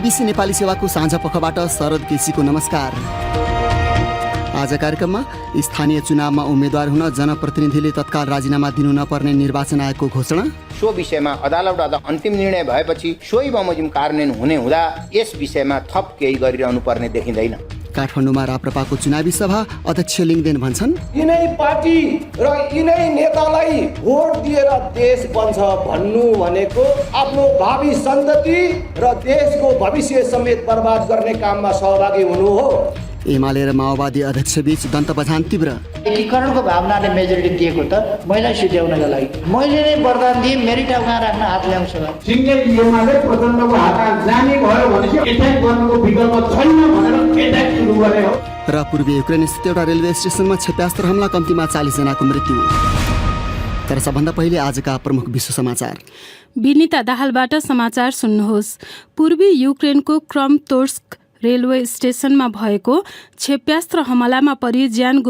BBC Nepali सेवाको साँझ पखबाट शरद केसीको नमस्कार। आज कार्यक्रममा स्थानीय चुनावमा उम्मेद्वार हुन जनप्रतिनिधिले तत्काल राजीनामा दिनु नपर्ने निर्वाचन आयोगको घोषणा। सो विषयमा अदालतबाट अन्तिम निर्णय भएपछि सोही बमोजिम कार्यान्वयन हुने हुँदा यस विषयमा थप केही गरिरहनु पर्ने देखिँदैन। काठमाडौँमा राप्रपाको चुनावी सभा अध्यक्ष लिङदेन भन्छन्, यिनै पार्टी र यिनै नेतालाई भोट दिएर देश बन्छ भन्नु भनेको आफ्नो भावी सन्तति र देशको भविष्य समेत बर्बाद गर्ने काममा सहभागी हुनु हो। एमाले र माओवादी अध्यक्ष बीच दन्तबझान तीव्र। एकीकरणको भावनाले मेजोरिटी दिएको त महिला सिध्याउनका लागि मैले नै वरदान दिएँ, मेरै टाउमा राख्न हात ल्याउँछ। सिङ्गै एमाले प्रचण्डको हात जाने भयो भनेपछि एट्याक गर्नुको विकल्प छैन भनेर एट्याक सुरु गरे हो। र पूर्वी युक्रेन स्थित एउटा रेलवे स्टेसनमा क्षेप्यास्त्र हमला, कम्तीमा 40 जनाको मृत्यु। तर सबभन्दा पहिले आजका प्रमुख विश्व समाचार। विनिता दाहालबाट समाचार सुन्नुहोस्। पूर्वी युक्रेनको क्रमतोर्स्क रेलवे स्टेसनमा भएको क्षेप्यास्त्र हमलामा परि ज्यान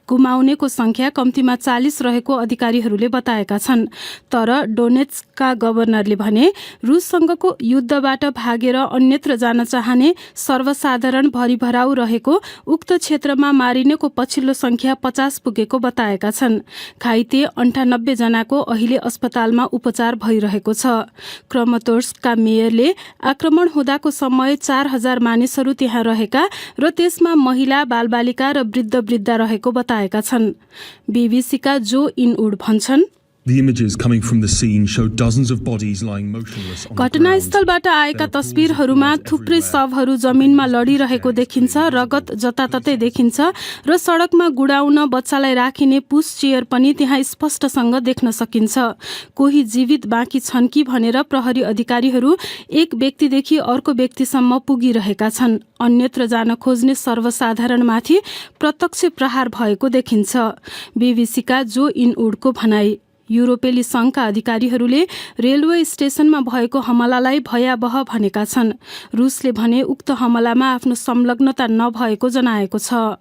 गुमाउनेको संख्या कम्तीमा 40 रहेको अधिकारीहरूले बताएका छन्। तर डोनेट्स्कका गभर्नरले भने रुससँगको युद्धबाट भागेर अन्यत्र जान चाहने सर्वसाधारण भरिभराउ रहेको उक्त क्षेत्रमा मारिनेको पछिल्लो संख्या 50 पुगेको बताएका छन्। घाइते 98 जनाको अहिले अस्पतालमा उपचार भइरहेको छ। क्रमतोर्स्कका मेयरले आक्रमण हुँदाको समय 4000 मानिसहरू त्यहाँ रहेका र त्यसमा महिला, बालबालिका र वृद्ध रहेको बताएका छन्। बीबीसीका जो इनउड भन्छन्, घटनास्थलबाट आएका तस्बिरहरूमा थुप्रै शवहरू जमिनमा लडिरहेको देखिन्छ, रगत जताततै देखिन्छ र सडकमा गुडाउन बच्चालाई राखिने पुस चेयर पनि त्यहाँ स्पष्टसँग देख्न सकिन्छ। कोही जीवित बाँकी छन् कि भनेर प्रहरी अधिकारीहरू एक व्यक्तिदेखि अर्को व्यक्तिसम्म पुगिरहेका छन्। अन्यत्र जान खोज्ने सर्वसाधारणमाथि प्रत्यक्ष प्रहार भएको देखिन्छ। बीबीसीका जो इनउडको भनाई। युरोपेली संघका अधिकारीहरूले रेलवे स्टेसनमा भएको हमलालाई भयावह भनेका छन्। रुसले भने उक्त हमलामा आफ्नो संलग्नता नभएको जनाएको छ।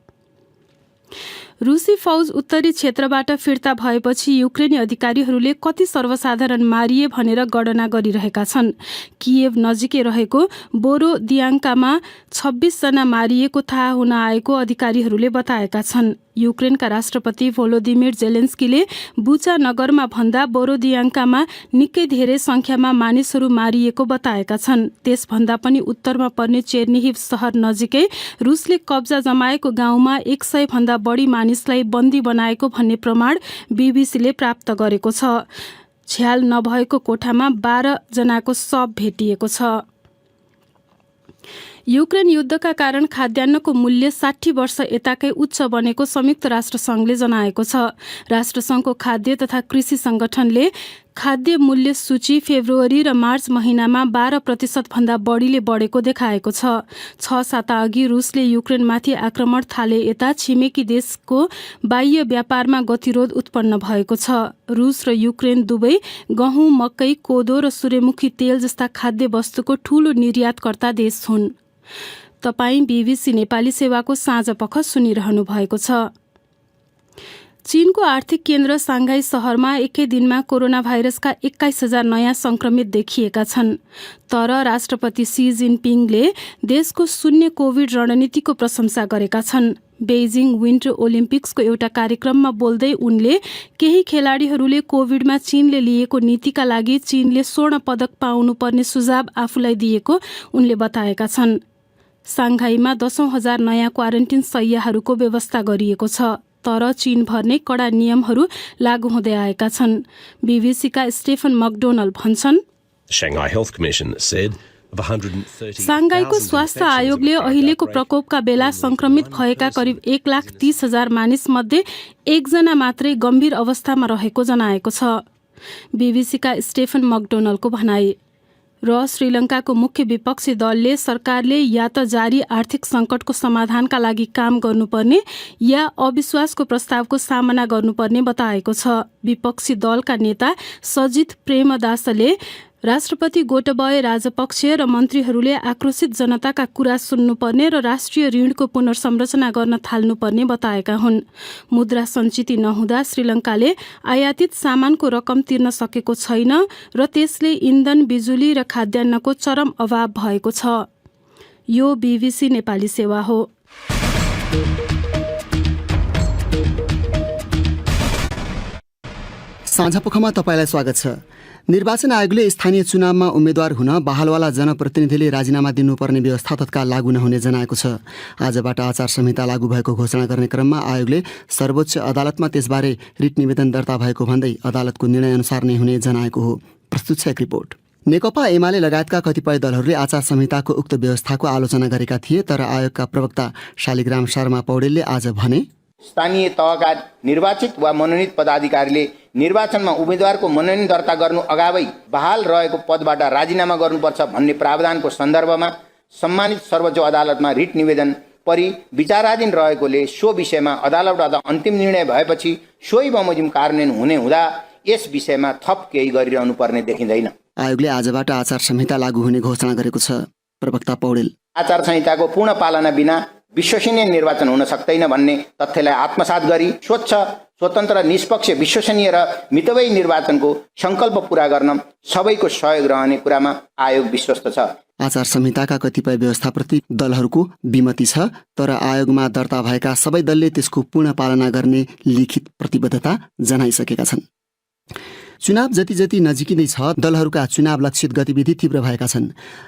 रुसी फौज उत्तरी क्षेत्रबाट फिर्ता भएपछि युक्रेनी अधिकारीहरूले कति सर्वसाधारण मारिए भनेर गणना गरिरहेका छन्। किएभ नजिकै रहेको बोरोदियांकामा 26 जना मारिएको थाहा हुन आएको अधिकारीहरूले बताएका छन्। युक्रेनका राष्ट्रपति भोलोदिमिर जेलेन्स्कीले बुचा नगरमा भन्दा बोरोदियांकामा निकै धेरै संख्यामा मानिसहरू मारिएको बताएका छन्। त्यसभन्दा पनि उत्तरमा पर्ने चेर्निहिभ सहर नजिकै रुसले कब्जा जमाएको गाउँमा 100 भन्दा बढी मानिसलाई बन्दी बनाएको भन्ने प्रमाण बीबीसीले प्राप्त गरेको छ। झ्याल नभएको कोठामा 12 जनाको शव भेटिएको छ। युक्रेन युद्धका कारण खाद्यान्नको मूल्य 60 वर्ष यताकै उच्च बनेको संयुक्त राष्ट्रसङ्घले जनाएको छ। राष्ट्रसङ्घको खाद्य तथा कृषि संगठनले खाद्य मूल्य सूची फेब्रुअरी र मार्च महिनामा 12% भन्दा बढीले बढेको देखाएको छ। 6 साता अघि रुसले युक्रेनमाथि आक्रमण थाले यता छिमेकी देशको बाह्य व्यापारमा गतिरोध उत्पन्न भएको छ। रुस र युक्रेन दुवै गहुँ, मकै, कोदो र सूर्यमुखी तेल जस्ता खाद्य वस्तुको ठूलो निर्यातकर्ता देश हुन्। तपाईं बीबीसी नेपाली सेवाको साँझ पख सुनिरहनु भएको छ। चीनको आर्थिक केन्द्र साङ्घाई शहरमा एकै दिनमा कोरोना भाइरसका 21,000 नयाँ संक्रमित देखिएका छन्। तर राष्ट्रपति सी जिनपिङले देशको शून्य कोभिड रणनीतिको प्रशंसा गरेका छन्। बेइजिङ विन्टर ओलिम्पिक्सको एउटा कार्यक्रममा बोल्दै उनले केही खेलाडीहरूले कोभिडमा चीनले लिएको नीतिका लागि चीनले स्वर्ण पदक पाउनुपर्ने सुझाव आफूलाई दिएको उनले बताएका छन्। साङ्घाईमा 10,000 नयाँ क्वारेन्टिन शय्याहरूको व्यवस्था गरिएको छ। तर चीनभर नै कडा नियमहरू लागू हुँदै आएका छन्। बीबीसीका स्टेफन मकडोनल्ड भन्छन्, साङ्घाईको स्वास्थ्य आयोगले अहिलेको प्रकोपका बेला संक्रमित भएका करिब 1,30,000 मानिस मध्ये 1 जना मात्रै गम्भीर अवस्थामा रहेको जनाएको छ। बीबीसीका स्टेफन मकडोनल्डको भनाई। र श्रीलङ्काको मुख्य विपक्षी दलले सरकारले या त जारी आर्थिक सङ्कटको समाधानका लागि काम गर्नुपर्ने या अविश्वासको प्रस्तावको सामना गर्नुपर्ने बताएको छ। विपक्षी दलका नेता सजित प्रेमदासले राष्ट्रपति गोटबय राजपक्षे र मन्त्रीहरूले आक्रोशित जनताका कुरा सुन्नुपर्ने र राष्ट्रिय ऋणको पुनर्संरचना गर्न थाल्नुपर्ने बताएका हुन्। मुद्रा सञ्चित नहुँदा श्रीलङ्काले आयातित सामानको रकम तिर्न सकेको छैन र त्यसले इन्धन, बिजुली र खाद्यान्नको चरम अभाव भएको छ। यो BBC नेपाली सेवा हो। साँझपखमा तपाईलाई स्वागत छ। निर्वाचन आयोगले स्थानीय चुनावमा उम्मेद्वार हुन बहालवाला जनप्रतिनिधिले राजीनामा दिनुपर्ने व्यवस्था तत्काल लागू नहुने जनाएको छ। आजबाट आचार संहिता लागू भएको घोषणा गर्ने क्रममा आयोगले सर्वोच्च अदालतमा त्यसबारे रिट निवेदन दर्ता भएको भन्दै अदालतको निर्णयअनुसार नै हुने जनाएको हो। प्रस्तुत छ एक रिपोर्ट। नेकपा एमाले लगायतका कतिपय दलहरूले आचार संहिताको उक्त व्यवस्थाको आलोचना गरेका थिए, तर आयोगका प्रवक्ता शालिग्राम शर्मा पौडेलले आज भने स्थानीय तहका निर्वाचित वा मनोनित पदाधिकारीले निर्वाचनमा उम्मेद्वारको मनोनयन दर्ता गर्नु अगावै बहाल रहेको पदबाट राजीनामा गर्नुपर्छ भन्ने प्रावधानको सन्दर्भमा सम्मानित सर्वोच्च अदालतमा रिट निवेदन परि विचाराधीन रहेकोले सो विषयमा अदालतबाट अन्तिम निर्णय भएपछि सोही बमोजिम कार्यान्वयन हुने हुँदा यस विषयमा थप केही गरिरहनु पर्ने देखिँदैन। आयोगले आजबाट आचार संहिता लागू हुने घोषणा गरेको छ। प्रवक्ता पौडेल आचार संहिताको पूर्ण पालना बिना विश्वसनीय निर्वाचन हुन सक्दैन भन्ने तथ्यलाई आत्मसात गरी स्वच्छ, स्वतन्त्र, निष्पक्ष, विश्वसनीय र मितव्ययी निर्वाचनको सङ्कल्प पूरा गर्न सबैको सहयोग रहने कुरामा आयोग विश्वस्त छ। आचार संहिताका कतिपय व्यवस्थाप्रति दलहरूको विमति छ, तर आयोगमा दर्ता भएका सबै दलले त्यसको पूर्ण पालना गर्ने लिखित प्रतिबद्धता जनाइसकेका छन्। चुनाव जति जति नजिकिँदैछ दलहरूका चुनाव लक्षित गतिविधि तीव्र भएका छन्।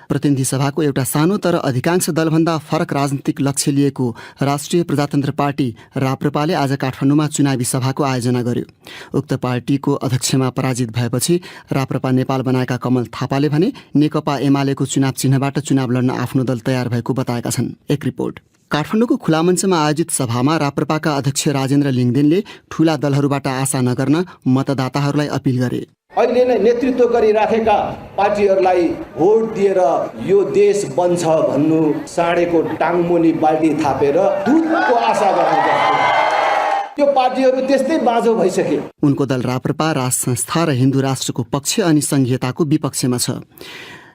प्रतिनिधि सभाको एउटा सानो तर अधिकांश दलभन्दा फरक राजनीतिक लक्ष्य लिएको राष्ट्रिय प्रजातन्त्र पार्टी राप्रपाले आज काठमाडौँमा चुनावी सभाको आयोजना गर्यो। उक्त पार्टीको अध्यक्षमा पराजित भएपछि राप्रपा नेपाल बनाएका कमल थापाले भने नेकपा एमालेको चुनाव चिन्हबाट चुनाव लड्न आफ्नो दल तयार भएको बताएका छन्। एक रिपोर्ट। काठमाडौँको खुला मञ्चमा आयोजित सभामा राप्रपाका अध्यक्ष राजेन्द्र लिङदेनले ठूला दलहरूबाट आशा नगर्न मतदाताहरूलाई अपिल गरे। अहिले नै नेतृत्व गरिराखेका पार्टीहरूलाई भोट दिएर यो देश बन्छ भन्नु साँडेको टाङमुनि बाल्टी थापेर दुधको आशा गर्ने जस्तो त्यो पार्टीहरू त्यस्तै बाँझो भइसके। उनको दल राप्रपा राज संस्था र हिन्दू राष्ट्रको पक्ष अनि संघीयताको विपक्षमा छ।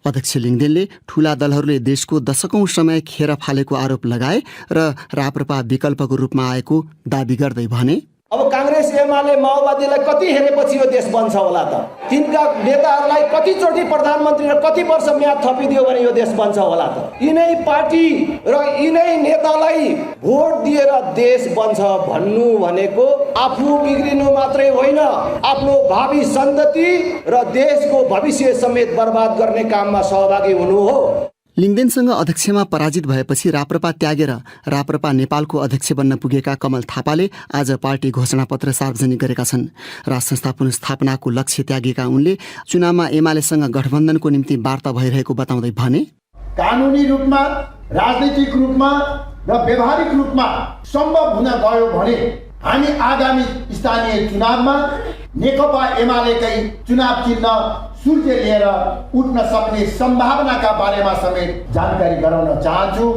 अध्यक्ष लिङदेनले ठूला दलहरूले देशको दशकौं समय खेर फालेको आरोप लगाए र राप्रपा विकल्पको रूपमा आएको दाबी गर्दै भने अब कांग्रेस एमाले माओवादीलाई कति हेरेपछि यो देश बन्छ होला त? तिनका नेताहरूलाई कतिचोटि प्रधानमन्त्री र कति वर्ष म्याद थपिदियो भने यो देश बन्छ होला त? यिनै पार्टी र यिनै नेतालाई भोट दिएर देश बन्छ भन्नु भनेको आफू बिग्रिनु मात्रै होइन, आफ्नो भावी सन्तति र देशको भविष्य समेत बर्बाद गर्ने काममा सहभागी हुनु हो। लिङदेनसँग अध्यक्षमा पराजित भएपछि राप्रपा त्यागेर राप्रपा नेपालको अध्यक्ष बन्न पुगेका कमल थापाले आज पार्टी घोषणापत्र सार्वजनिक गरेका छन्। राज संस्था पुनर्स्थापनाको लक्ष्य त्यागेका उनले चुनावमा एमालेसँग गठबन्धनको निम्ति वार्ता भइरहेको बताउँदै भने कानुनी रूपमा, राजनीतिक रूपमा र व्यवहारिक रूपमा सम्भव हुन गयो भने हामी आगामी स्थानीय चुनावमा नेकपा एमालेकै चुनाव चिन्ह सूर्य लिएर उठ्न सक्ने सम्भावनाका बारेमा समेत जानकारी गराउन चाहन्छु।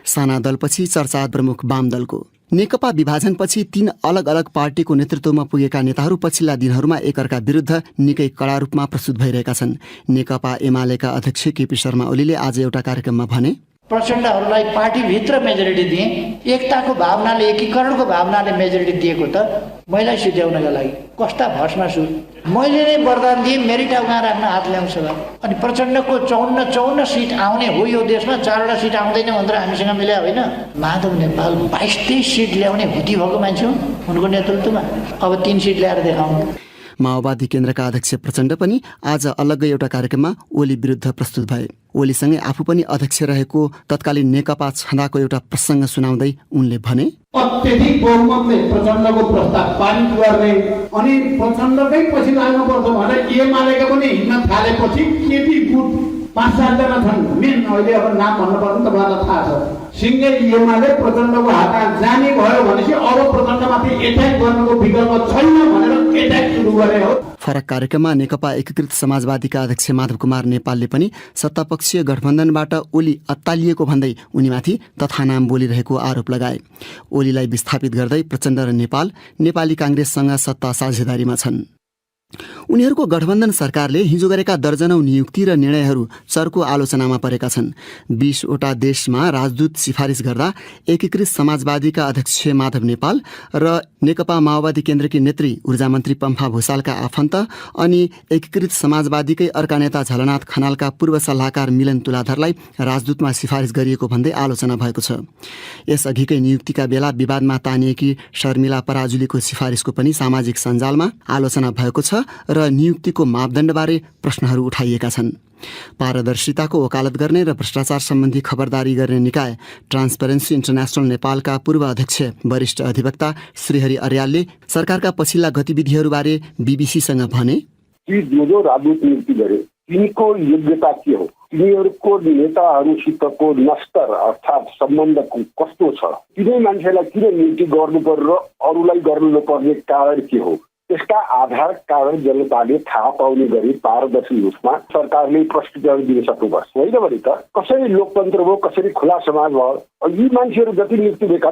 साना दलपछि चर्चा प्रमुख वाम दलको। नेकपा विभाजनपछि 3 अलग अलग पार्टीको नेतृत्वमा पुगेका नेताहरू पछिल्ला दिनहरूमा एकअर्का विरुद्ध निकै कडा रूपमा प्रस्तुत भइरहेका छन्। नेकपा एमालेका अध्यक्ष केपी शर्मा ओलीले आज एउटा कार्यक्रममा भने प्रचण्डहरूलाई पार्टीभित्र मेजोरिटी दिए, एकताको भावनाले, एकीकरणको भावनाले मेजोरिटी दिएको त मैलाई सिध्याउनका लागि कस्ता भस्मा छु। मैले नै वरदान दिएँ मेरै ठाउँ कहाँ राख्न हात ल्याउँछ अनि प्रचण्डको 54 सिट आउने हो यो देशमा, 4वटा सिट आउँदैन भनेर हामीसँग मिल्या होइन। माधव नेपाल 22-23 सिट ल्याउने हुती भएको मान्छे हो उनको नेतृत्वमा, अब 3 सिट ल्याएर देखाउनु। माओवादी केन्द्रका अध्यक्ष प्रचण्ड पनि आज अलग्गै एउटा कार्यक्रममा ओली विरुद्ध प्रस्तुत भए। ओलीसँगै आफू पनि अध्यक्ष रहेको तत्कालीन नेकपा छँदाको एउटा प्रसङ्ग सुनाउँदै उनले भने अत्यधिक बहुमतले प्रचण्डको प्रस्ताव पारित गर्ने अनि प्रचण्डकै पछि लाग्नुपर्छ भनेर एमालेका पनि हिँड्न थालेपछि केपी गुट 5-7 जना छन्। मेन अहिले अब नाम भन्नु पर्ने तपाईँलाई थाहा छ। सिंगै एमाले प्रचण्डको हातमा जाने भयो भनेपछि अब प्रचण्डमाथि एट्याक गर्नुको विकल्प छैन भनेर एट्याक सुरु गरे हो। फरक कार्यक्रममा नेकपा एकीकृत समाजवादीका अध्यक्ष माधव कुमार नेपालले पनि सत्तापक्षीय गठबन्धनबाट ओली अत्तालिएको भन्दै उनीमाथि तथानाम बोलिरहेको आरोप लगाए। ओलीलाई विस्थापित गर्दै प्रचण्ड र नेपाल नेपाली कांग्रेससँग सत्ता साझेदारीमा छन्। उनीहरूको गठबन्धन सरकारले हिजो गरेका दर्जनौं नियुक्ति र निर्णयहरू चर्को आलोचनामा परेका छन्। 20वटा देशमा राजदूत सिफारिस गर्दा एकीकृत समाजवादीका अध्यक्ष माधव नेपाल र नेकपा माओवादी केन्द्रकी नेत्री ऊर्जा मन्त्री पम्फा भूषालका आफन्त अनि एकीकृत समाजवादीकै अर्का नेता झलनाथ खनालका पूर्व सल्लाहकार मिलन तुलाधरलाई राजदूतमा सिफारिस गरिएको भन्दै आलोचना भएको छ। यसअघिकै नियुक्तिका बेला विवादमा तानिएकी शर्मिला पराजुलीको सिफारिसको पनि सामाजिक सञ्जालमा आलोचना भएको छ र नियुक्तिको मापदण्डबारे प्रश्नहरू उठाइएका छन्। पारदर्शिताको वकालत गर्ने र भ्रष्टाचार सम्बन्धी खबरदारी गर्ने निकाय ट्रान्सपेरेन्सी इन्टरनेसनल नेपालका पूर्व अध्यक्ष वरिष्ठ अधिवक्ता श्रीहरि अर्यालले सरकारका पछिल्ला गतिविधिहरूबारे बीबीसीसँग भने, जो राजदूत नियुक्ति गरे तिनको योग्यता के हो, तिनीहरूको नेताहरूसितको नस्तर अर्थात् सम्बन्ध कस्तो छ, तिनै मान्छेलाई किन नियुक्ति गर्नु पर्यो र अरूलाई गर्नु नपर्ने कारण के हो, त्यसका आधार कारण जनताले थाहा पाउने गरी पारदर्शी रूपमा सरकारले प्रस्तुतिहरू दिन सक्नुपर्छ। होइन भने त कसरी लोकतन्त्र भयो, कसरी खुला समाज भयो, यी मान्छेहरू जति नियुक्ति भएका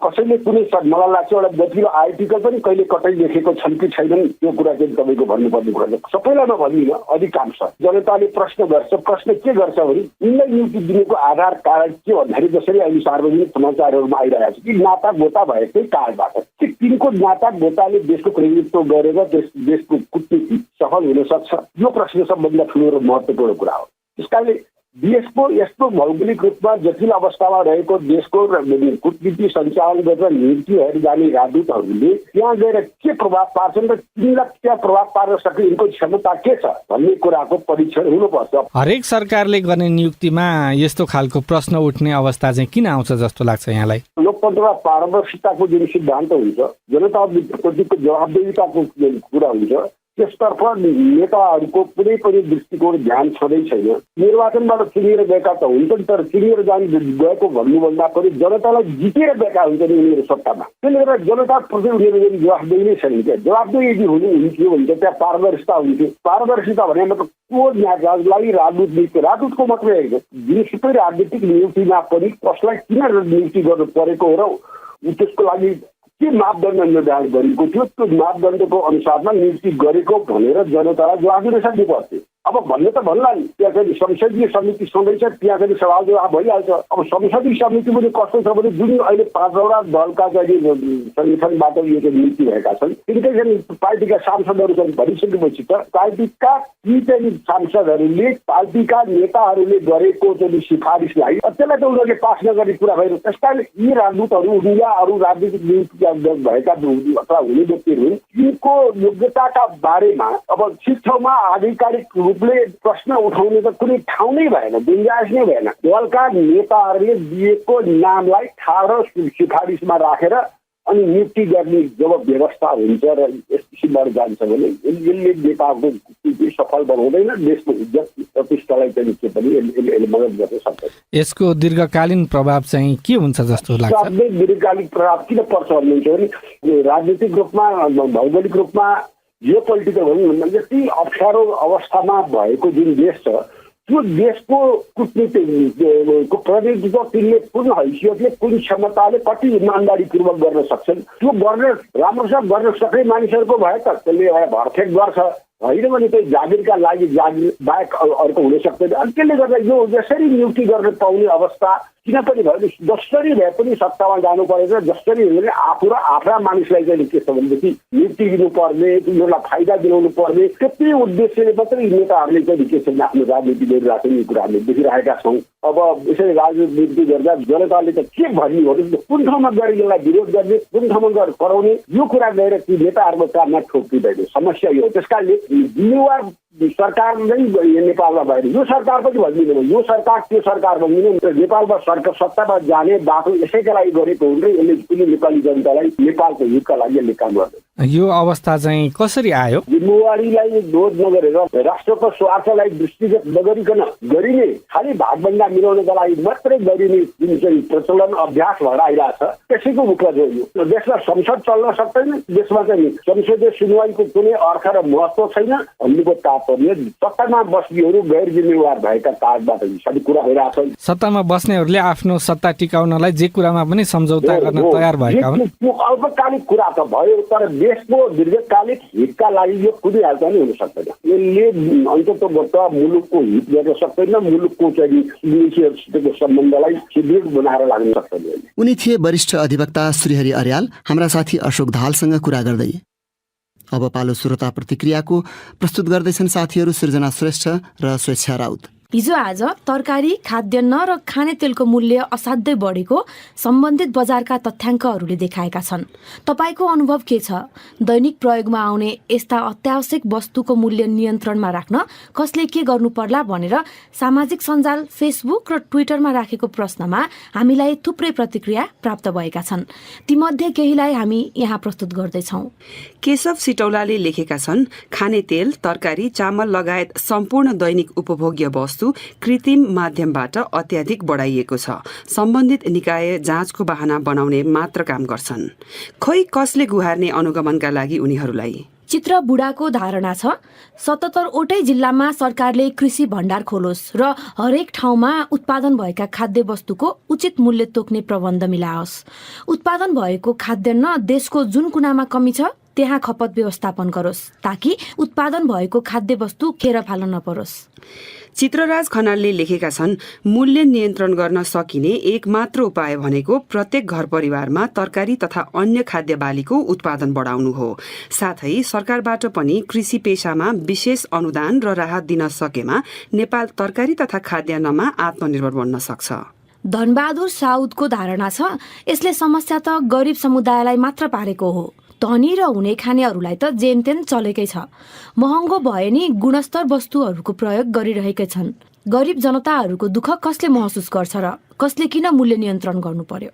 कसैले कुनै मलाई लाग्छ एउटा जतिको आर्टिकल पनि कहिले कतै लेखेको छन् कि छैनन् त्यो कुरा चाहिँ तपाईँको भन्नुपर्ने कुरा छ। सबैलाई नभनिदिन, अधिकांश जनताले प्रश्न गर्छ। प्रश्न के गर्छ भने यिनलाई नियुक्ति दिनुको आधार कारण के भन्दाखेरि जसरी अहिले सार्वजनिक समाचारहरूमा आइरहेको छ कि नाता गोता भएकै कारणबाट कि तिनको नाता गोताले देशको प्रतिनिधित्व गरेर देशको कूटनीति सफल हुन सक्छ, यो प्रश्न सबभन्दा ठुलो र महत्त्वपूर्ण कुरा हो। त्यसकारणले देशको यस्तो भौगोलिक रूपमा जटिल अवस्थामा रहेको देशको कूटनीति सञ्चालन गरेर नियुक्तिहरू जाने राजदूतहरूले त्यहाँ गएर के प्रभाव पार्छन् र तिनीलाई त्यहाँ प्रभाव पार्न सक्ने यिनको क्षमता के छ भन्ने कुराको परीक्षण हुनुपर्छ। हरेक सरकारले गर्ने नियुक्तिमा यस्तो खालको प्रश्न उठ्ने अवस्था चाहिँ किन आउँछ जस्तो लाग्छ यहाँलाई? लोकतन्त्रमा पारदर्शिताको जुन सिद्धान्त हुन्छ, जनताप्रतिको जवाबदेहीताको कुरा हुन्छ, त्यसतर्फ नेताहरूको कुनै पनि दृष्टिकोण ध्यान छँदै छैन। निर्वाचनबाट चुनिएर गएका त हुन्छन्, तर चुनिएर गएको भन्नुभन्दा पनि जनतालाई जितेर गएका हुन्छन् उनीहरू सत्तामा। त्यसले गर्दा जनताप्रति उनीहरू जवाबदेही नै छैन। क्या जवाबदेही यदि हुन्थ्यो भने त त्यहाँ पारदर्शिता हुन्थ्यो। पारदर्शिता भने मतलब को राजलाई राजदूत नियुक्ति, राजदूतको मात्रै होइन, जुनसुकै राजनीतिक नियुक्तिमा पनि कसलाई किन नियुक्ति गर्नु परेको हो र त्यसको लागि के मापदण्ड निर्धारण गरेको थियो, त्यो मापदण्डको अनुसारमा नियुक्ति गरेको भनेर जनतालाई जवाब दिन सक्नु पर्थ्यो। अब भन्ने त भन्ला नि, त्यहाँ चाहिँ संसदीय समिति छँदैछ, त्यहाँ चाहिँ सवाल जवाब भइहाल्छ। अब संसदीय समिति पनि कस्तो छ भने जुन अहिले 5वटा दलका चाहिँ संगठनबाट यो चाहिँ नियुक्ति भएका छन्, तिनकै चाहिँ पार्टीका सांसदहरू चाहिँ भनिसकेपछि त पार्टीका ती चाहिँ सांसदहरूले पार्टीका नेताहरूले गरेको चाहिँ सिफारिसलाई त्यसलाई त उनीहरूले पास नगर्ने कुरा भएर त्यसकारण यी राजदूतहरू या अरू राजनीतिक नियुक्ति भएका अथवा हुने व्यक्तिहरू तिनको योग्यताका बारेमा अब ठिक ठाउँमा आधिकारिक रूपले प्रश्न उठाउने त कुनै ठाउँ नै भएन, गुन्जाइस नै भएन। दलका नेताहरूले दिएको नामलाई ठाडो सिफारिसमा राखेर अनि नियुक्ति गर्ने जब व्यवस्था हुन्छ र यस किसिमबाट जान्छ भने यसले नेपालको सफल बनाउँदैन, देशको इज्जत प्रतिष्ठालाई चाहिँ के पनि यसले मद्दत गर्न सक्दैन। यसको दीर्घकालीन प्रभाव चाहिँ के हुन्छ जस्तो लाग्छ? दीर्घकालीन प्रभाव किन पर्छ भन्नुहुन्छ भने राजनीतिक रूपमा, भौगोलिक रूपमा, जियो पोलिटिकल भनौँ न, यति अप्ठ्यारो अवस्थामा भएको जुन देश छ त्यो देशको कूटनीतिको प्रतिनिधित्व तिनले कुन हैसियतले, कुन क्षमताले, कति इमान्दारीपूर्वक गर्न सक्छन्, त्यो गर्न राम्रोसँग गर्न सक्ने मानिसहरूको भए त त्यसले एउटा भरफेक गर्छ। होइन भने चाहिँ जागिरका लागि जागिर बाहेक अर्को हुन सक्दैन। अनि त्यसले गर्दा यो जसरी नियुक्ति गर्न पाउने अवस्था किन पनि भयो, जसरी भए पनि सत्तामा जानु परेछ, जसरी भने आफू र आफ्ना मानिसलाई चाहिँ के छ भनेदेखि नियुक्ति दिनुपर्ने, उनीहरूलाई फाइदा दिलाउनु पर्ने, त्यति उद्देश्यले मात्रै नेताहरूले चाहिँ के छ आफ्नो राजनीति गरिरहेको यो कुरा हामीले देखिरहेका छौँ। अब यसरी राजनीति गर्दा जनताले त के भन्ने हो, कुन ठाउँमा गएर यसलाई विरोध गर्ने, कुन ठाउँमा गएर कराउने, यो कुरा गएर ती नेताहरूको काममा ठोकिँदैन। समस्या यो हो। त्यसकारणले जिम्मेवार सरकार नै नेपालमा भएर यो सरकार पनि भनिदिनु, यो सरकार त्यो सरकार भनिदिनु, नेपालमा सरकार सत्तामा जाने बाटो यसैका लागि गरेको हुन्छ। यसले कुनै नेपाली जनतालाई नेपालको हितका लागि यसले काम गर्दैन। यो अवस्था चाहिँ कसरी आयो? जिम्मेवारीलाई बोध नगरेर राष्ट्रको स्वार्थलाई दृष्टिगत नगरिकन गरिने, खालि भागभन्दा मिलाउनका लागि मात्रै गरिने जुन चाहिँ प्रचलन अभ्यास भएर आइरहेको छ, त्यसैको मुख्य हो। देशमा संसद चल्न सक्दैन, देशमा चाहिँ संसदीय सुनवाईको कुनै अर्थ र महत्त्व छैन भन्नुको तात्पर्य सत्तामा बस्नेहरू गैर जिम्मेवार भएका कारणबाट सबै कुरा भइरहेको छ। सत्तामा बस्नेहरूले आफ्नो सत्ता टिकाउनलाई जे कुरामा पनि सम्झौता गर्न तयार भएका हुन्। यो अल्पकालिक कुरा त भयो, तर देशको दीर्घकालिक हितका लागि यो कुनै हालत नै हुन सक्दैन। यसले अन्ततः मुलुकको हित गर्न सक्दैन, मुलुकको चाहिँ विदेशीहरूसितको सम्बन्धलाई सुदृढ बनाएर लाग्न सक्दैन। उनी थिए वरिष्ठ अधिवक्ता श्रीहरि अर्याल, हाम्रा साथी अशोक धालसँग कुरा गर्दै। अब पालो श्रोता प्रतिक्रियाको प्रस्तुत गर्दैछन् साथीहरू सृजना श्रेष्ठ र स्वेच्छा राउत। हिजो आज तरकारी, खाद्यान्न र खाने तेलको मूल्य असाध्यै बढेको सम्बन्धित बजारका तथ्याङ्कहरूले देखाएका छन्। तपाईको अनुभव के छ? दैनिक प्रयोगमा आउने यस्ता अत्यावश्यक वस्तुको मूल्य नियन्त्रणमा राख्न कसले के गर्नु पर्ला भनेर सामाजिक सञ्जाल फेसबुक र ट्विटरमा राखेको प्रश्नमा हामीलाई थुप्रै प्रतिक्रिया प्राप्त भएका छन्। तीमध्ये केहीलाई हामी यहाँ प्रस्तुत गर्दैछौँ। केशव सिटौलाले लेखेका छन्, खाने तेल, तरकारी, चामल लगायत सम्पूर्ण दैनिक उपभोग्य वस्तु कृत्रिम माध्यमबाट अत्याधिक बढाइएको छ। सम्बन्धित निकाय जाँचको बहाना बनाउने मात्र काम गर्छन्। खोइ कसले गुहार्ने अनुगमनका लागि उनीहरूलाई। चित्र बुढाको धारणा छ, 77वटै जिल्लामा सरकारले कृषि भण्डार खोलोस् र हरेक ठाउँमा उत्पादन भएका खाद्य वस्तुको उचित मूल्य तोक्ने प्रबन्ध मिलाओस्। उत्पादन भएको खाद्यान्न देशको जुन कुनामा कमी छ त्यहाँ खपत व्यवस्थापन गरोस्, ताकि उत्पादन भएको खाद्य वस्तु खेर फाल्न नपरोस्। चित्रराज खनालले लेखेका छन्, मूल्य नियन्त्रण गर्न सकिने एक मात्र उपाय भनेको प्रत्येक घर परिवारमा तरकारी तथा अन्य खाद्य बालीको उत्पादन बढाउनु हो। साथै सरकारबाट पनि कृषि पेशामा विशेष अनुदान र राहत दिन सकेमा नेपाल तरकारी तथा खाद्यान्नमा आत्मनिर्भर बन्न सक्छ। धनबहादुर साउदको धारणा छ, यसले समस्या त गरिब समुदायलाई मात्र पारेको हो। धनी र हुने खानेहरूलाई त जेनतेन चलेकै छ। महँगो भए नि गुणस्तर वस्तुहरूको प्रयोग गरिरहेकै छन्। गरिब जनताहरूको दुःख कसले महसुस गर्छ र कसले किन मूल्य नियन्त्रण गर्नु पर्यो?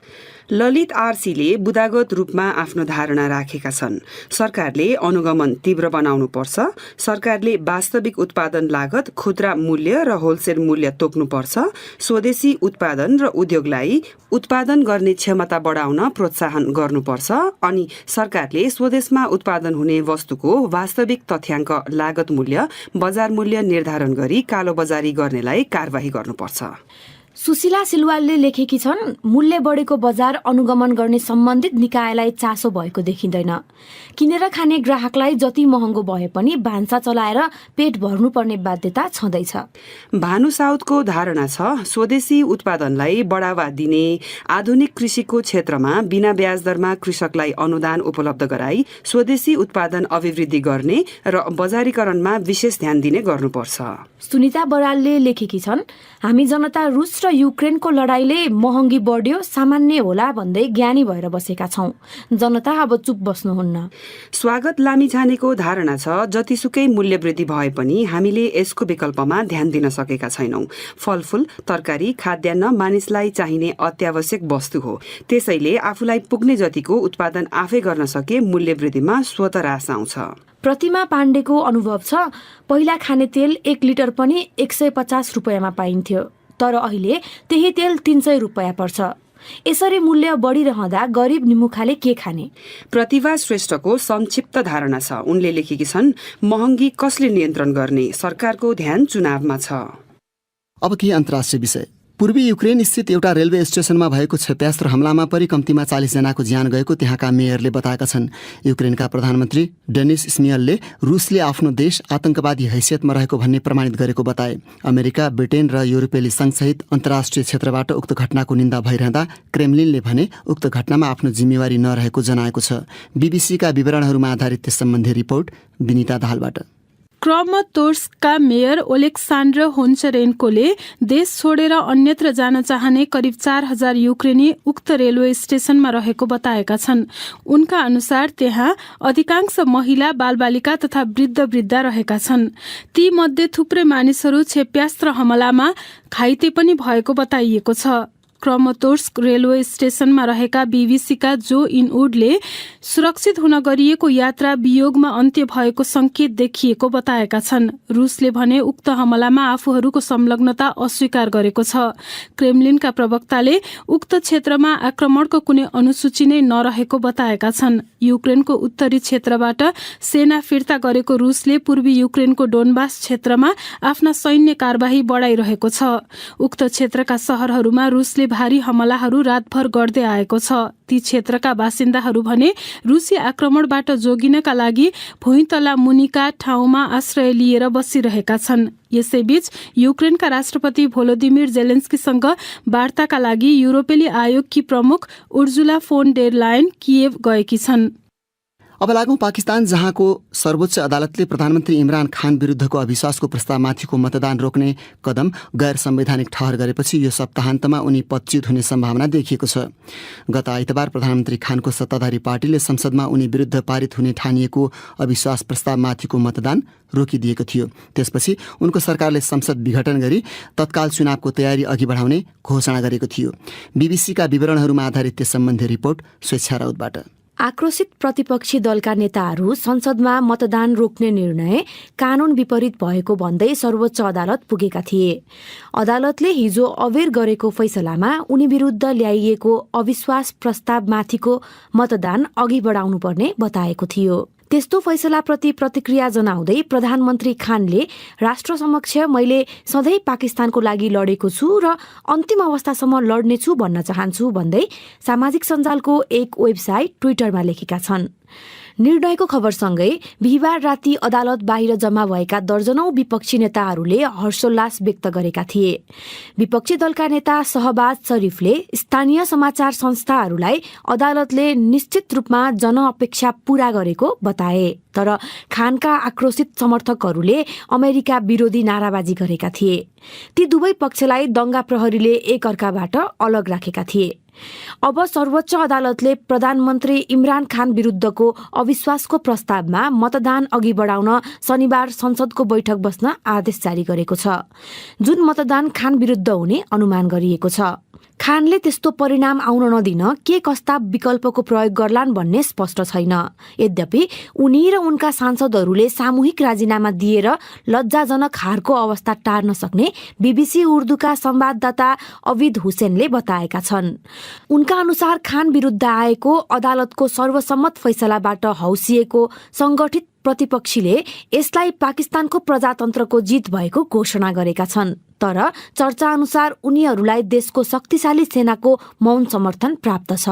ललित आरसीले बुदागत रूपमा आफ्नो धारणा राखेका छन्। सरकारले अनुगमन तीव्र बनाउनु पर्छ। सरकारले वास्तविक उत्पादन लागत, खुद्रा मूल्य र होलसेल मूल्य तोक्नुपर्छ। स्वदेशी उत्पादन र उद्योगलाई उत्पादन गर्ने क्षमता बढाउन प्रोत्साहन गर्नुपर्छ। अनि सरकारले स्वदेशमा उत्पादन हुने वस्तुको वास्तविक तथ्याङ्क लागत मूल्य, बजार मूल्य निर्धारण गरी कालोबजारी गर्नेलाई कारबाही गर्नुपर्छ। सुशीला सिलवालले लेखेकी छन्, मूल्य बढेको बजार अनुगमन गर्ने सम्बन्धित निकायलाई चासो भएको देखिँदैन। किनेर खाने ग्राहकलाई जति महँगो भए पनि भान्सा चलाएर पेट भर्नुपर्ने बाध्यता छँदैछ। भानु साउदको धारणा छ, स्वदेशी उत्पादनलाई बढावा दिने, आधुनिक कृषिको क्षेत्रमा बिना ब्याज दरमा कृषकलाई अनुदान उपलब्ध गराई स्वदेशी उत्पादन अभिवृद्धि गर्ने र बजारीकरणमा विशेष ध्यान दिने गर्नुपर्छ। सुनिता बरालले लेखेकी छन्, हामी जनता रुस र युक्रेनको लडाईँले महँगी बढ्यो, सामान्य होला भन्दै ज्ञानी भएर बसेका छौं। जनता अब चुप बस्नुहुन्न। स्वागत लामिछानेको धारणा छ, जतिसुकै मूल्य वृद्धि भए पनि हामीले यसको विकल्पमा ध्यान दिन सकेका छैनौं। फलफूल, तरकारी, खाद्यान्न मानिसलाई चाहिने अत्यावश्यक वस्तु हो। त्यसैले आफूलाई पुग्ने जतिको उत्पादन आफै गर्न सके मूल्य वृद्धिमा स्वतः ह्रास आउँछ। प्रतिमा पाण्डेको अनुभव छ, पहिला खाने तेल 1 लिटर पनि 150 रुपियाँमा पाइन्थ्यो, तर अहिले त्यही तेल 300 रुपियाँ पर्छ। यसरी मूल्य बढिरहँदा गरिब निमुखाले के खाने? प्रतिभा श्रेष्ठको संक्षिप्त धारणा छ। उनले लेखेकी छन्, महँगी कसले नियन्त्रण गर्ने? सरकारको ध्यान चुनावमा छ। अब केही अन्तर्राष्ट्रिय विषय। पूर्वी युक्रेन स्थित एउटा रेलवे स्टेशनमा भएको क्षेप्यास्त्र हमलामा परि कम्तीमा 40 जनाको ज्यान गएको त्यहाँका मेयरले बताएका छन्। युक्रेनका प्रधानमन्त्री डेनिस स्मियलले रुसले आफ्नो देश आतंकवादी हैसियतमा रहेको भन्ने प्रमाणित गरेको बताए। अमेरिका, ब्रिटेन र युरोपेली संघसहित अन्तर्राष्ट्रिय क्षेत्रबाट उक्त घटनाको निन्दा भइरहँदा क्रेमलिनले भने उक्त घटनामा आफ्नो जिम्मेवारी नरहेको जनाएको छ। बीबीसीका विवरणहरूमा आधारित त्यस सम्बन्धी रिपोर्ट विनिता दाहालबाट। क्रमतोर्स्कका मेयर ओलेक्सान्ड्र होन्चरेन्कोले देश छोडेर अन्यत्र जान चाहने करिब 4000 युक्रेनी उक्त रेलवे स्टेशनमा रहेको बताएका छन्। उनका अनुसार त्यहाँ अधिकांश महिला, बालबालिका तथा वृद्ध रहेका छन्। ती मध्ये थुप्रै मानिसहरू क्षेप्यास्त्र हमलामा घाइते पनि भएको बताइएको छ। क्रमतोर्स्क रेलवे स्टेशनमा रहेका बीबीसीका जो इनवुडले सुरक्षित हुन गरिएको यात्रा वियोगमा अन्त्य भएको संकेत देखिएको बताएका छन्। रुसले भने उक्त हमलामा आफूहरूको संलग्नता अस्वीकार गरेको छ। क्रेमलिनका प्रवक्ताले उक्त क्षेत्रमा आक्रमणको कुनै अनुसूची नै नरहेको बताएका छन्। युक्रेनको उत्तरी क्षेत्रबाट सेना फिर्ता गरेको रुसले पूर्वी युक्रेनको डोनबास क्षेत्रमा आफ्ना सैन्य कारबाही बढाइरहेको छ। उक्त क्षेत्रका शहरहरूमा रुसले भारी हमलाहरू रातभर गर्दै आएको छ। ती क्षेत्रका बासिन्दाहरू भने रुसी आक्रमणबाट जोगिनका लागि भुइँतला मुनिका ठाउँमा आश्रय लिएर बसिरहेका छन्। यसैबीच युक्रेनका राष्ट्रपति भोलोदिमिर जेलेन्स्कीसँग वार्ताका लागि युरोपेली आयोगकी प्रमुख उर्जुला फोन डेर लायन किएभ गएकी छन्। अब लागौं पाकिस्तान, जहाँको सर्वोच्च अदालतले प्रधानमन्त्री इमरान खान विरुद्धको अविश्वासको प्रस्तावमाथिको मतदान रोक्ने कदम गैर संवैधानिक ठहर गरेपछि यो सप्ताहान्तमा उनी पदच्युत हुने सम्भावना देखिएको छ। गत आइतबार प्रधानमन्त्री खानको सत्ताधारी पार्टीले संसदमा उनी विरुद्ध पारित हुने ठानिएको अविश्वास प्रस्तावमाथिको मतदान रोकिदिएको थियो। त्यसपछि उनको सरकारले संसद विघटन गरी तत्काल चुनावको तयारी अघि बढाउने घोषणा गरेको थियो। बीबीसीका विवरणहरूमा आधारित त्यस सम्बन्धी रिपोर्ट स्वेच्छा राउतबाट। आक्रोशित प्रतिपक्षी दलका नेताहरू संसदमा मतदान रोक्ने निर्णय कानून विपरीत भएको भन्दै सर्वोच्च अदालत पुगेका थिए। अदालतले हिजो अबेर गरेको फैसलामा उनी विरुद्ध ल्याइएको अविश्वास प्रस्तावमाथिको मतदान अघि बढाउनुपर्ने बताएको थियो। त्यस्तो फैसलाप्रति प्रतिक्रिया जनाउँदै प्रधानमन्त्री खानले राष्ट्र समक्ष मैले सधैँ पाकिस्तानको लागि लडेको छु र अन्तिम अवस्थासम्म लड्नेछु भन्न चाहन्छु भन्दै सामाजिक सञ्जालको एक वेबसाइट ट्विटरमा लेखेका छन्। निर्णयको खबरसँगै बिहिबार राति अदालत बाहिर जम्मा भएका दर्जनौं विपक्षी नेताहरूले हर्षोल्लास व्यक्त गरेका थिए। विपक्षी दलका नेता शहबाज शरीफले स्थानीय समाचार संस्थाहरूलाई अदालतले निश्चित रूपमा जनअपेक्षा पूरा गरेको बताए। तर खानका आक्रोशित समर्थकहरूले अमेरिका विरोधी नाराबाजी गरेका थिए। ती दुवै पक्षलाई दंगा प्रहरीले एक अर्काबाट अलग राखेका थिए। अब सर्वोच्च अदालतले प्रधानमन्त्री इमरान खान विरुद्धको अविश्वासको प्रस्तावमा मतदान अघि बढाउन शनिबार संसदको बैठक बस्न आदेश जारी गरेको छ, जुन मतदान खान विरुद्ध हुने अनुमान गरिएको छ। खानले त्यस्तो परिणाम आउन नदिन के कस्ता विकल्पको प्रयोग गर्लान् भन्ने स्पष्ट छैन। यद्यपि उनी र उनका सांसदहरूले सामूहिक राजीनामा दिएर लज्जाजनक हारको अवस्था टार्न सक्ने बीबीसी उर्दूका संवाददाता अविद हुसेनले बताएका छन्। उनका अनुसार खान विरुद्ध आएको अदालतको सर्वसम्मत फैसलाबाट हौसिएको संगठित प्रतिपक्षीले यसलाई पाकिस्तानको प्रजातन्त्रको जित भएको घोषणा गरेका छन्। तर चर्चा अनुसार उनीहरूलाई देशको शक्तिशाली सेनाको मौन समर्थन प्राप्त छ।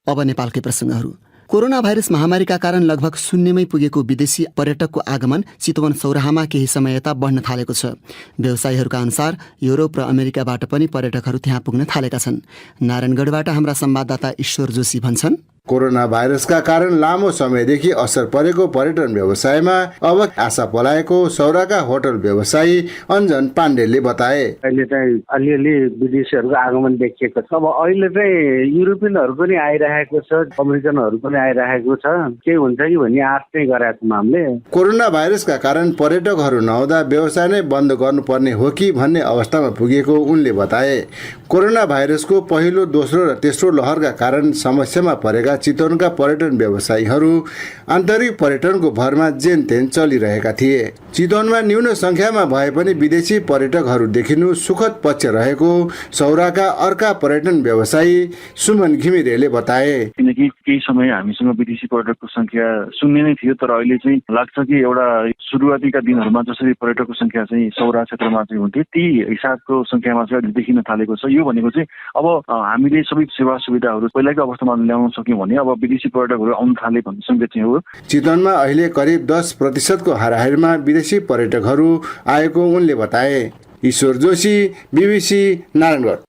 अब नेपालकै प्रसङ्गहरू। कोरोना भाइरस महामारीका कारण लगभग शून्यमै पुगेको विदेशी पर्यटकको आगमन चितवन सौराहामा केही समय यता बढ्न थालेको छ। व्यवसायीहरूका अनुसार युरोप र अमेरिकाबाट पनि पर्यटकहरू त्यहाँ पुग्न थालेका छन्। नारायणगढबाट हाम्रा संवाददाता ईश्वर जोशी भन्छन्, कोरोना भाइरसका कारण लामो समयदेखि असर परेको पर्यटन व्यवसायमा अब आशा पलाएको सौराका होटल व्यवसायी अन्जन पाण्डेले बताए। अहिले चाहिँ अलिअलि विदेशीहरूको आगमन देखिएको छ। अब अहिले चाहिँ युरोपियनहरू पनि आइरहेको छ, अमेरिकनहरू पनि आइरहेको छ। के हुन्छ कि भन्ने आश चाहिँ गरेको छौँ हामीले। कोरोना भाइरसका कारण पर्यटकहरू नआउँदा व्यवसाय नै बन्द गर्नुपर्ने हो कि भन्ने अवस्थामा पुगेको उनले बताए। कोरोना भाइरसको पहिलो, दोस्रो र तेस्रो लहरका कारण समस्यामा परेका चितवनका पर्यटन व्यवसायीहरू आन्तरिक पर्यटनको भरमा जेनतेन चलिरहेका थिए। चितवनमा न्यून संख्यामा भए पनि विदेशी पर्यटकहरू देखिनु सुखद पक्ष रहेको सौराका अर्का पर्यटन व्यवसायी सुमन घिमिरेले बताए। किनकि केही समय हामीसँग विदेशी पर्यटकको संख्या शून्य नै थियो, तर अहिले चाहिँ लाग्छ कि एउटा सुरुवातीका दिनहरूमा जसरी पर्यटकको संख्या चाहिँ सौरा क्षेत्रमा चाहिँ हुन्थ्यो ती हिसाबको संख्यामा चाहिँ देखिन थालेको छ। यो भनेको चाहिँ अब हामीले सबै सेवा सुविधाहरू पहिलाकै अवस्थामा ल्याउन सक्यौँ भने अब विदेशी पर्यटकहरू आउन थाले भन्ने संकेत चाहिँ हो। चितवनमा अहिले करिब 10% हाराहारीमा विदेशी पर्यटकहरू आएको उनले बताए। ईश्वर जोशी, बीबीसी, नारायणगढ।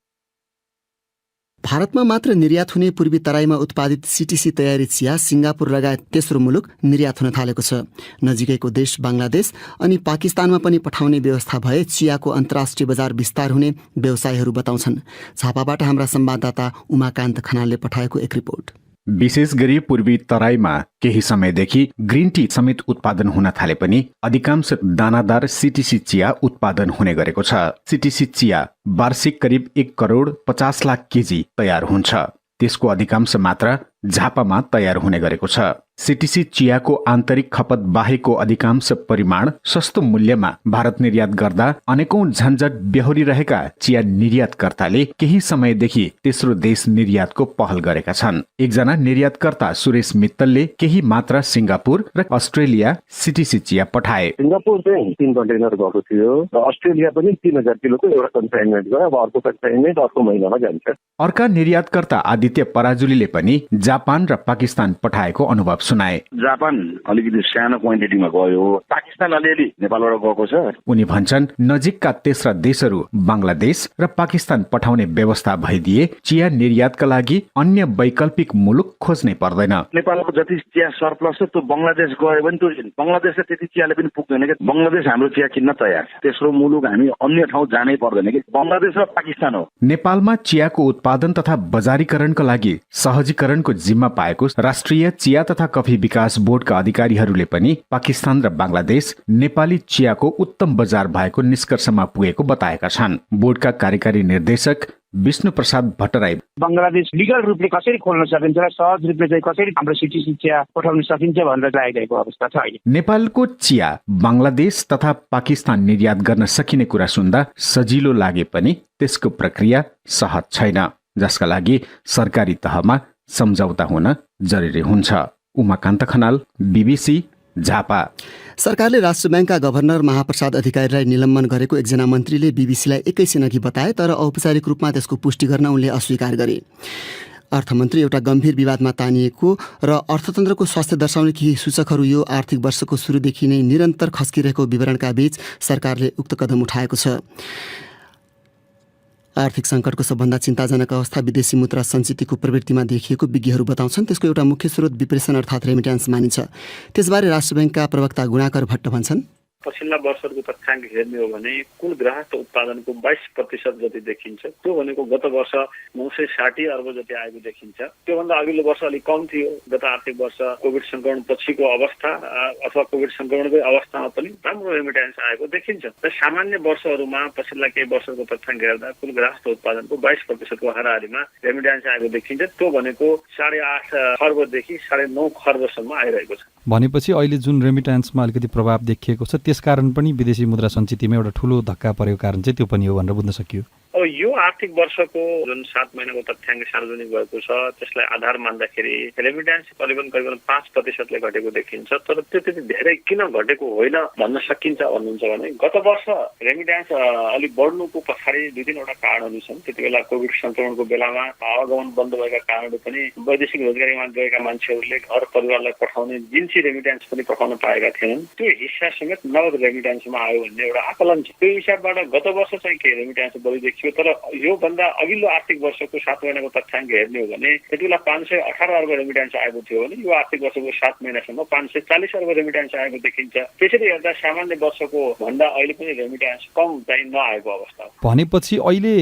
भारतमा मात्र निर्यात हुने पूर्वी तराईमा उत्पादित सीटीसी तयारी चिया सिङ्गापुर लगायत तेस्रो मुलुक निर्यात हुन थालेको छ। नजिकैको देश बङ्गलादेश अनि पाकिस्तानमा पनि पठाउने व्यवस्था भए चियाको अन्तर्राष्ट्रिय बजार विस्तार हुने व्यवसायीहरू बताउँछन्। झापाबाट हाम्रा संवाददाता उमाकान्त खनालले पठाएको एक रिपोर्ट। विशेष गरी पूर्वी तराईमा केही समयदेखि ग्रिन टी समेत उत्पादन हुन थाले पनि अधिकांश दानादार सीटीसी चिया उत्पादन हुने गरेको छ। सीटीसी चिया वार्षिक करिब 1,50,00,000 केजी तयार हुन्छ। त्यसको अधिकांश मात्रा झापामा तयार हुने गरेको छ। सीटीसी चियाको आन्तरिक खपत बाहेकको अधिकांश परिमाण सस्तो मूल्यमा भारत निर्यात गर्दा अनेकौं झन्झट बेहोरिरहेका चिया निर्यातकर्ताले केही समयदेखि तेस्रो देश निर्यातको पहल गरेका छन्। एकजना निर्यातकर्ता सुरेश मित्तलले केही मात्रा सिंगापुर र अस्ट्रेलिया सीटीसी चिया पठाए। सिंगापुर चाहिँ 3 कन्टेनर गएको थियो र अस्ट्रेलिया पनि 3000 किलोको एउटा कन्साइनमेन्ट गयो। अब अर्को कन्साइनमेन्ट अर्को महिनामा जान्छ। अर्का निर्यातकर्ता आदित्य पराजुलीले पनि जापान र पाकिस्तान पठाएको अनुभव सुनाए। जापान अलिकति सानो क्वान्टिटीमा गयो, पाकिस्तान अलिअलि नेपालबाट गएको छ। उनी भन्छन् नजिकका तेस्रा देशहरू बंगलादेश र पाकिस्तान पठाउने व्यवस्था भइदिए चिया निर्यातका लागि अन्य वैकल्पिक मुलुक खोज्नै पर्दैन। नेपालको जति चिया सरप्लस छ त्यो बंगलादेश गयो भने त्यो बंगलादेशले त्यति चियाले पनि पुग्दैन कि बंगलादेश हाम्रो चिया किन्न तयार छ। तेस्रो मुलुक हामी अन्य ठाउँ जानै पर्दैन कि बंगलादेश र पाकिस्तान हो। नेपालमा चियाको उत्पादन तथा बजारीकरणका लागि सहजीकरणको जिम्मा पाएको राष्ट्रिय चिया तथा कफी विकास बोर्डका अधिकारीहरूले पनि पाकिस्तान र बंगलादेश नेपाली चियाको उत्तम बजार भएको निष्कर्षमा पुगेको बताएका छन्। बोर्डका कार्यकारी निर्देशक विष्णु प्रसाद भट्टराई बंगलादेश लिगल रूपले कसरी खोल्न सकिन्छ र सहज रूपले चाहिँ कसरी हाम्रो सिटीसी चिया पठाउन सकिन्छ भनेर लागिरहेको अवस्था छ अहिले। नेपालको चिया बंगलादेश तथा पाकिस्तान निर्यात गर्न सकिने कुरा सुन्दा सजिलो लागे पनि त्यसको प्रक्रिया सहज छैन, जसका लागि सरकारी तहमा सम्झौता हुन जरुरी हुन्छ। उमाकान्त खनाल, बीबीसी, झापा। सरकारले राष्ट्र ब्याङ्कका गभर्नर महाप्रसाद अधिकारीलाई निलम्बन गरेको एकजना मन्त्रीले बीबीसीलाई एकैछिनअघि बताए, तर औपचारिक रूपमा त्यसको पुष्टि गर्न उनले अस्वीकार गरे। अर्थमन्त्री एउटा गम्भीर विवादमा तानिएको र अर्थतन्त्रको स्वास्थ्य दर्शाउने केही सूचकहरू यो आर्थिक वर्षको सुरुदेखि नै निरन्तर खस्किरहेको विवरणका बीच सरकारले उक्त कदम उठाएको छ। आर्थिक सङ्कटको सबभन्दा चिन्ताजनक अवस्था विदेशी मुद्रा सञ्चितको प्रवृत्तिमा देखिएको विज्ञहरू बताउँछन्। त्यसको एउटा मुख्य स्रोत विप्रेषण अर्थात् रेमिट्यान्स मानिन्छ। त्यसबारे राष्ट्र ब्याङ्कका प्रवक्ता गुणाकर भट्ट भन्छन्, पछिल्ला वर्षहरूको तथ्याङ्क हेर्ने हो भने कुल गृहस्थ उत्पादनको 22% जति देखिन्छ। त्यो भनेको गत वर्ष 960 अर्ब जति आएको देखिन्छ। त्योभन्दा अघिल्लो वर्ष अलिक कम थियो। गत आर्थिक वर्ष कोभिड संक्रमण पछिको अवस्था अथवा कोभिड संक्रमणकै अवस्थामा पनि राम्रो रेमिट्यान्स आएको देखिन्छ। र सामान्य वर्षहरूमा पछिल्ला केही वर्षको तथ्याङ्क हेर्दा कुल गृहस्थ उत्पादनको 22% हाराहारीमा रेमिट्यान्स आएको देखिन्छ। त्यो भनेको 8.5 खर्बदेखि 9.5 खर्बसम्म आइरहेको छ। भनेपछि अहिले जुन रेमिट्यान्समा अलिकति प्रभाव देखिएको छ त्यसकारण पनि विदेशी मुद्रा सञ्चितमा एउटा ठूलो धक्का परेको कारण चाहिँ त्यो पनि हो भनेर बुझ्न सकियो। अब यो आर्थिक वर्षको जुन 7 महिनाको तथ्याङ्क सार्वजनिक भएको छ त्यसलाई आधार मान्दाखेरि रेमिट्यान्स करिबन 5%ले घटेको देखिन्छ। तर त्यो त्यति धेरै किन घटेको होइन भन्न सकिन्छ भन्नुहुन्छ भने गत वर्ष रेमिट्यान्स अलिक बढ्नुको पछाडि 2-3 कारणहरू छन्। त्यति बेला कोभिड संक्रमणको बेलामा आवागमन बन्द भएका कारणहरू पनि वैदेशिक रोजगारीमा गएका मान्छेहरूले घर परिवारलाई पठाउने जिन्सी रेमिट्यान्स पनि पठाउन पाएका थिएनन्। त्यो हिस्सा समेत नगद रेमिट्यान्समा आयो भन्ने एउटा आकलन छ। त्यो हिसाबबाट गत वर्ष चाहिँ के रेमिट्यान्स बढी देखियो। तर योभन्दा अघिल्लो आर्थिक वर्षको 7 महिनाको तथ्याङ्क हेर्ने हो भने त्यति बेला 518 अर्ब रेमिट्यान्स आएको थियो भने यो आर्थिक वर्षको 7 महिनासम्म 540 अर्ब रेमिट्यान्स आएको देखिन्छ। त्यसरी हेर्दा सामान्य वर्षको भन्दा अहिले पनि रेमिट्यान्स कम चाहिँ नआएको अवस्था हो। भनेपछि अहिले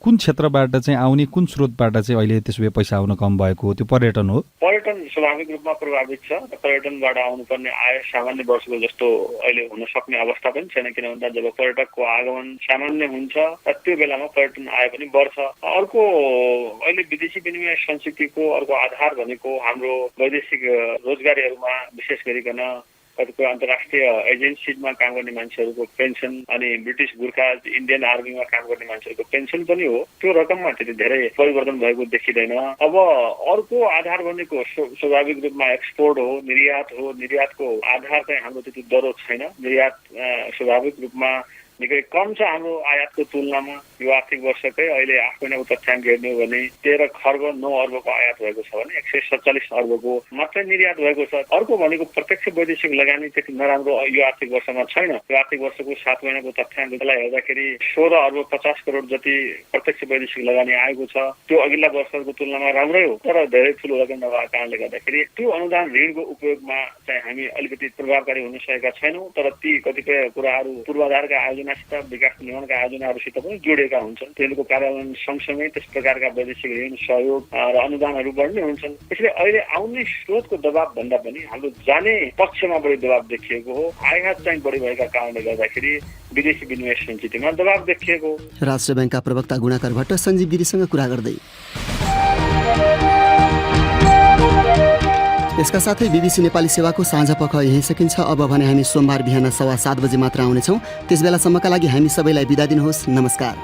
कुन क्षेत्रबाट चाहिँ आउने, कुन स्रोतबाट चाहिँ अहिले त्यसो भए पैसा आउन कम भएको हो? त्यो पर्यटन हो। पर्यटन स्वाभाविक रूपमा प्रभावित छ। पर्यटनबाट आउनुपर्ने आय सामान्य वर्षको जस्तो अहिले हुन सक्ने अवस्था पनि छैन, किन भन्दा जब पर्यटकको आगमन सामान्य हुन्छ त्यो बेलामा पर्यटन आय पनि बढ्छ। अर्को अहिले विदेशी विनिमय संस्कृतिको अर्को आधार भनेको हाम्रो वैदेशिक रोजगारीहरूमा विशेष गरिकन कतिपय अन्तर्राष्ट्रिय एजेन्सीमा काम गर्ने मान्छेहरूको पेन्सन अनि ब्रिटिस गोर्खा इन्डियन आर्मीमा काम गर्ने मान्छेहरूको पेन्सन पनि हो। त्यो रकममा त्यति धेरै परिवर्तन भएको देखिँदैन। अब अर्को आधार भनेको स्वाभाविक रूपमा एक्सपोर्ट हो, निर्यात हो। निर्यातको आधार चाहिँ हाम्रो त्यति दरो छैन। निर्यात स्वाभाविक रूपमा निकै कम छ हाम्रो आयातको तुलनामा। यो आर्थिक वर्षकै अहिले 8 महिनाको तथ्याङ्क हेर्ने हो भने 13 खर्ब 9 अर्बको आयात भएको छ भने 147 अर्बको मात्रै निर्यात भएको छ। अर्को भनेको प्रत्यक्ष वैदेशिक लगानी त्यति नराम्रो यो आर्थिक वर्षमा छैन। यो आर्थिक वर्षको 7 महिनाको तथ्याङ्कलाई हेर्दाखेरि 16 अर्ब 50 करोड जति प्रत्यक्ष वैदेशिक लगानी आएको छ। त्यो अघिल्ला वर्षहरूको तुलनामा राम्रै हो, तर धेरै ठुलो रकम नभएको कारणले गर्दाखेरि त्यो अनुदान ऋणको उपयोगमा चाहिँ हामी अलिकति प्रभावकारी हुन सकेका छैनौँ। तर ती कतिपय कुराहरू पूर्वाधारका आयोजना आयोजनासित विकास निर्माणका आयोजनाहरूसित पनि जोडिएका हुन्छन्। तिनीहरूको कार्यान्वयन सँगसँगै त्यस प्रकारका वैदेशिक ऋण सहयोग र अनुदानहरू बढ्ने हुन्छन्। त्यसैले अहिले आउने स्रोतको दबाव भन्दा पनि हाम्रो जाने पक्षमा बढी दबाव देखिएको हो। आयात चाहिँ बढी भएका कारणले गर्दाखेरि विदेशी विनिमय सञ्चितमा दबाव देखिएको हो। राष्ट्र बैंकका प्रवक्ता गुणाकर भट्ट सञ्जीव गिरीसँग कुरा गर्दै। यसका साथै बीबीसी नेपाली सेवाको साँझ पख यही सकिन्छ। अब भने हामी सोमबार बिहान 7:15 बजे मात्र आउनेछौँ। त्यसबेलासम्मका लागि हामी सबैलाई बिदा दिनुहोस्। नमस्कार।